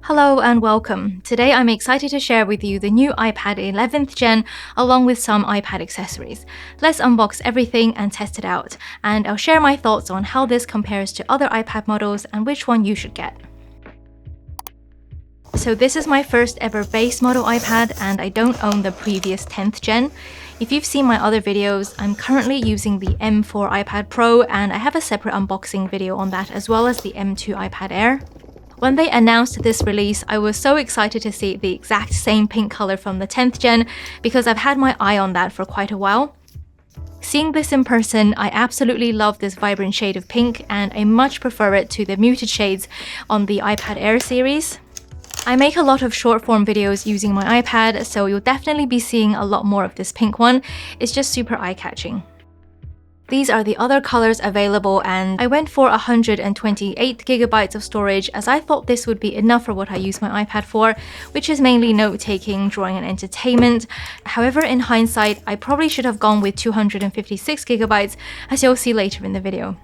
Hello and welcome. Today I'm excited to share with you the new iPad 11th Gen along with some iPad accessories. Let's unbox everything and test it out, and I'll share my thoughts on how this compares to other iPad models and which one you should get. So this is my first ever base model iPad and I don't own the previous 10th Gen. If you've seen my other videos, I'm currently using the M4 iPad Pro and I have a separate unboxing video on that as well as the M2 iPad Air. When they announced this release, I was so excited to see the exact same pink color from the 10th Gen because I've had my eye on that for quite a while. Seeing this in person, I absolutely love this vibrant shade of pink and I much prefer it to the muted shades on the iPad Air series. I make a lot of short form videos using my iPad, so you'll definitely be seeing a lot more of this pink one. It's just super eye-catching. These are the other colors available and I went for 128 gigabytes of storage as I thought this would be enough for what I use my iPad for, which is mainly note-taking, drawing and entertainment. However, in hindsight, I probably should have gone with 256 gigabytes as you'll see later in the video.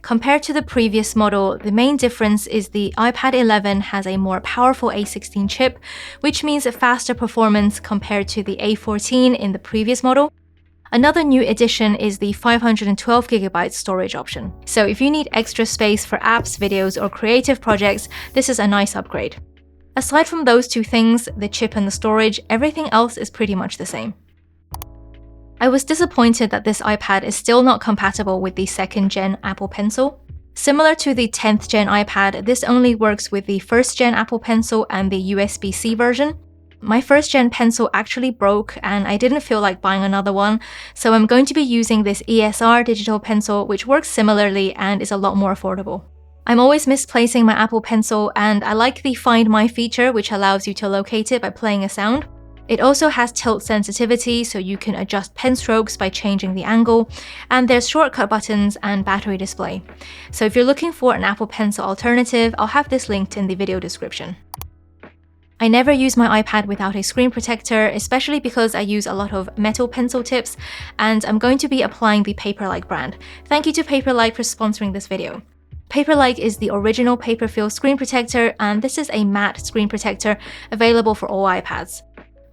Compared to the previous model, the main difference is the iPad 11 has a more powerful A16 chip, which means a faster performance compared to the A14 in the previous model. Another new addition is the 512GB storage option. So if you need extra space for apps, videos, or creative projects, this is a nice upgrade. Aside from those two things, the chip and the storage, everything else is pretty much the same. I was disappointed that this iPad is still not compatible with the 2nd Gen Apple Pencil. Similar to the 10th Gen iPad, this only works with the 1st Gen Apple Pencil and the USB-C version. My 1st Gen pencil actually broke and I didn't feel like buying another one, so I'm going to be using this ESR digital pencil, which works similarly and is a lot more affordable. I'm always misplacing my Apple Pencil and I like the Find My feature, which allows you to locate it by playing a sound. It also has tilt sensitivity, so you can adjust pen strokes by changing the angle, and there's shortcut buttons and battery display. So if you're looking for an Apple Pencil alternative, I'll have this linked in the video description. I never use my iPad without a screen protector, especially because I use a lot of metal pencil tips, and I'm going to be applying the Paperlike brand. Thank you to Paperlike for sponsoring this video. Paperlike is the original paper-filled screen protector, and this is a matte screen protector available for all iPads.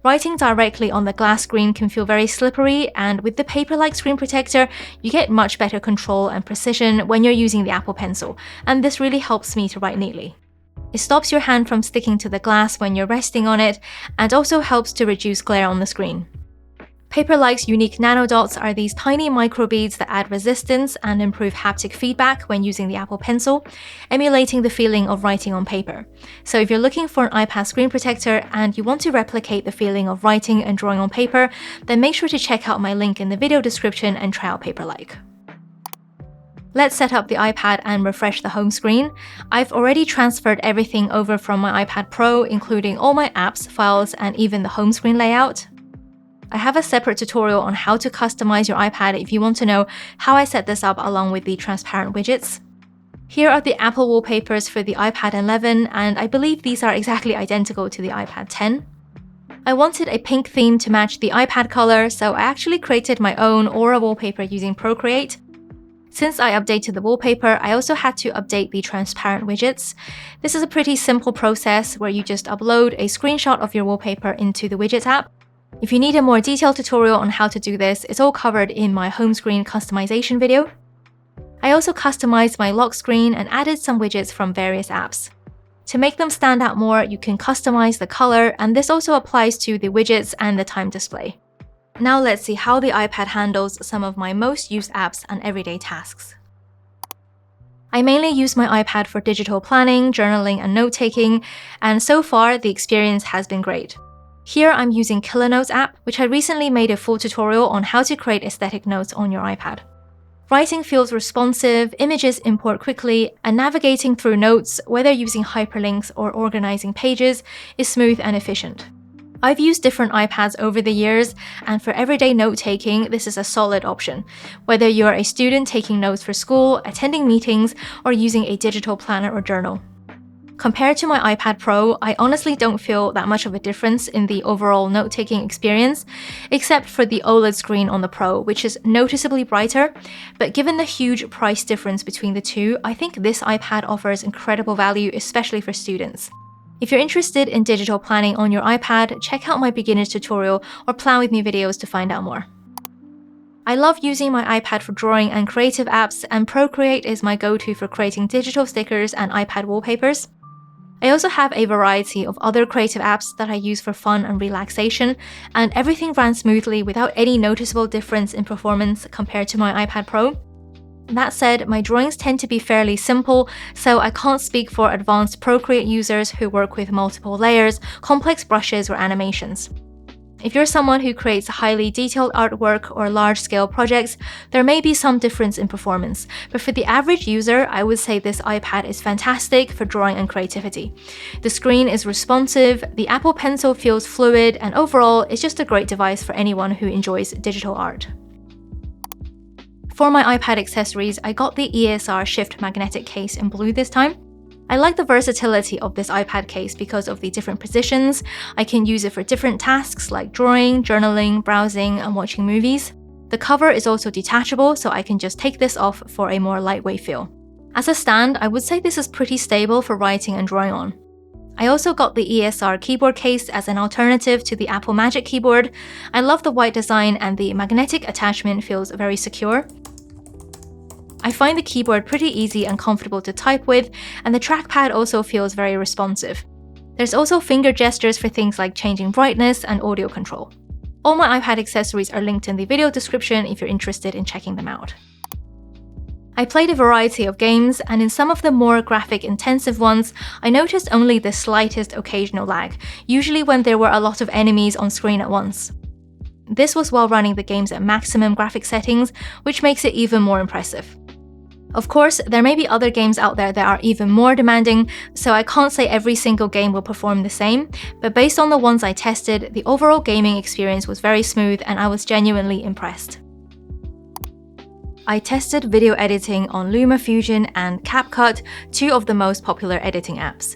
Writing directly on the glass screen can feel very slippery, and with the Paperlike screen protector, you get much better control and precision when you're using the Apple Pencil, and this really helps me to write neatly. It stops your hand from sticking to the glass when you're resting on it, and also helps to reduce glare on the screen. Paperlike's unique nanodots are these tiny microbeads that add resistance and improve haptic feedback when using the Apple Pencil, emulating the feeling of writing on paper. So if you're looking for an iPad screen protector and you want to replicate the feeling of writing and drawing on paper, then make sure to check out my link in the video description and try out Paperlike. Let's set up the iPad and refresh the home screen. I've already transferred everything over from my iPad Pro, including all my apps, files, and even the home screen layout. I have a separate tutorial on how to customize your iPad if you want to know how I set this up along with the transparent widgets. Here are the Apple wallpapers for the iPad 11, and I believe these are exactly identical to the iPad 10. I wanted a pink theme to match the iPad color, so I actually created my own Aura wallpaper using Procreate. Since I updated the wallpaper, I also had to update the transparent widgets. This is a pretty simple process where you just upload a screenshot of your wallpaper into the Widgets app. If you need a more detailed tutorial on how to do this, it's all covered in my home screen customization video. I also customized my lock screen and added some widgets from various apps. To make them stand out more, you can customize the color, and this also applies to the widgets and the time display. Now let's see how the iPad handles some of my most used apps and everyday tasks. I mainly use my iPad for digital planning, journaling, and note-taking, and so far the experience has been great. Here I'm using Kilonotes app, which I recently made a full tutorial on how to create aesthetic notes on your iPad. Writing feels responsive, images import quickly, and navigating through notes, whether using hyperlinks or organizing pages, is smooth and efficient. I've used different iPads over the years, and for everyday note-taking, this is a solid option, whether you're a student taking notes for school, attending meetings, or using a digital planner or journal. Compared to my iPad Pro, I honestly don't feel that much of a difference in the overall note-taking experience, except for the OLED screen on the Pro, which is noticeably brighter, but given the huge price difference between the two, I think this iPad offers incredible value, especially for students. If you're interested in digital planning on your iPad, check out my beginner's tutorial or plan with me videos to find out more. I love using my iPad for drawing and creative apps, and Procreate is my go-to for creating digital stickers and iPad wallpapers. I also have a variety of other creative apps that I use for fun and relaxation, and everything ran smoothly without any noticeable difference in performance compared to my iPad Pro. That said, my drawings tend to be fairly simple, so I can't speak for advanced Procreate users who work with multiple layers, complex brushes, or animations. If you're someone who creates highly detailed artwork or large-scale projects, there may be some difference in performance, but for the average user, I would say this iPad is fantastic for drawing and creativity. The screen is responsive, the Apple Pencil feels fluid, and overall, it's just a great device for anyone who enjoys digital art. For my iPad accessories, I got the ESR Shift magnetic case in blue this time. I like the versatility of this iPad case because of the different positions. I can use it for different tasks like drawing, journaling, browsing, and watching movies. The cover is also detachable, so I can just take this off for a more lightweight feel. As a stand, I would say this is pretty stable for writing and drawing on. I also got the ESR keyboard case as an alternative to the Apple Magic Keyboard. I love the white design and the magnetic attachment feels very secure. I find the keyboard pretty easy and comfortable to type with, and the trackpad also feels very responsive. There's also finger gestures for things like changing brightness and audio control. All my iPad accessories are linked in the video description if you're interested in checking them out. I played a variety of games, and in some of the more graphic-intensive ones, I noticed only the slightest occasional lag, usually when there were a lot of enemies on screen at once. This was while running the games at maximum graphic settings, which makes it even more impressive. Of course, there may be other games out there that are even more demanding, so I can't say every single game will perform the same, but based on the ones I tested, the overall gaming experience was very smooth and I was genuinely impressed. I tested video editing on LumaFusion and CapCut, two of the most popular editing apps.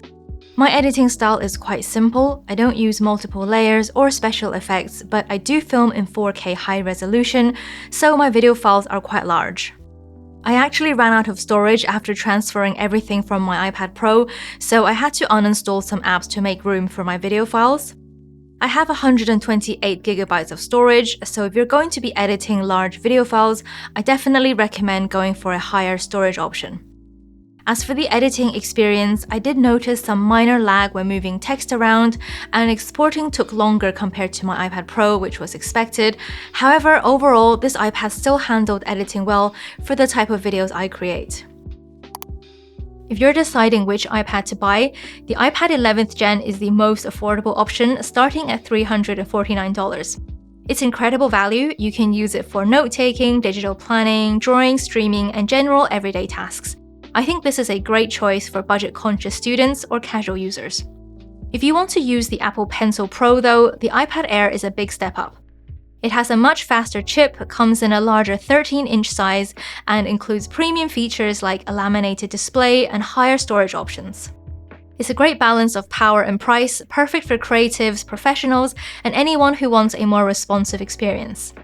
My editing style is quite simple. I don't use multiple layers or special effects, but I do film in 4K high resolution, so my video files are quite large. I actually ran out of storage after transferring everything from my iPad Pro, so I had to uninstall some apps to make room for my video files. I have 128 GB of storage, so if you're going to be editing large video files, I definitely recommend going for a higher storage option. As for the editing experience, I did notice some minor lag when moving text around, and exporting took longer compared to my iPad Pro, which was expected. However, overall, this iPad still handled editing well for the type of videos I create. If you're deciding which iPad to buy, the iPad 11th Gen is the most affordable option, starting at $349. It's incredible value. You can use it for note-taking, digital planning, drawing, streaming, and general everyday tasks. I think this is a great choice for budget-conscious students or casual users. If you want to use the Apple Pencil Pro though, the iPad Air is a big step up. It has a much faster chip, comes in a larger 13-inch size, and includes premium features like a laminated display and higher storage options. It's a great balance of power and price, perfect for creatives, professionals, and anyone who wants a more responsive experience.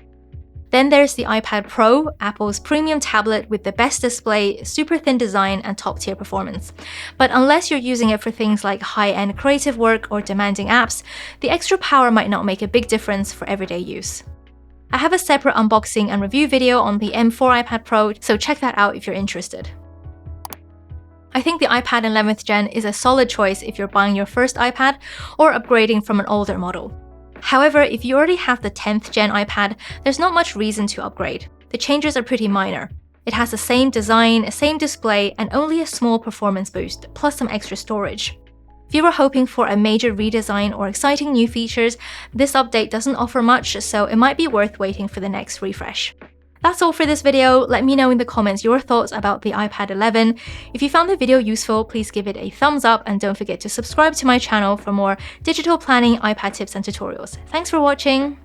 Then there's the iPad Pro, Apple's premium tablet with the best display, super thin design, and top-tier performance. But unless you're using it for things like high-end creative work or demanding apps, the extra power might not make a big difference for everyday use. I have a separate unboxing and review video on the M4 iPad Pro, so check that out if you're interested. I think the iPad 11th Gen is a solid choice if you're buying your first iPad or upgrading from an older model. However, if you already have the 10th Gen iPad, there's not much reason to upgrade. The changes are pretty minor. It has the same design, same display, and only a small performance boost, plus some extra storage. If you were hoping for a major redesign or exciting new features, this update doesn't offer much, so it might be worth waiting for the next refresh. That's all for this video. Let me know in the comments your thoughts about the iPad 11. If you found the video useful, please give it a thumbs up and don't forget to subscribe to my channel for more digital planning, iPad tips and tutorials. Thanks for watching!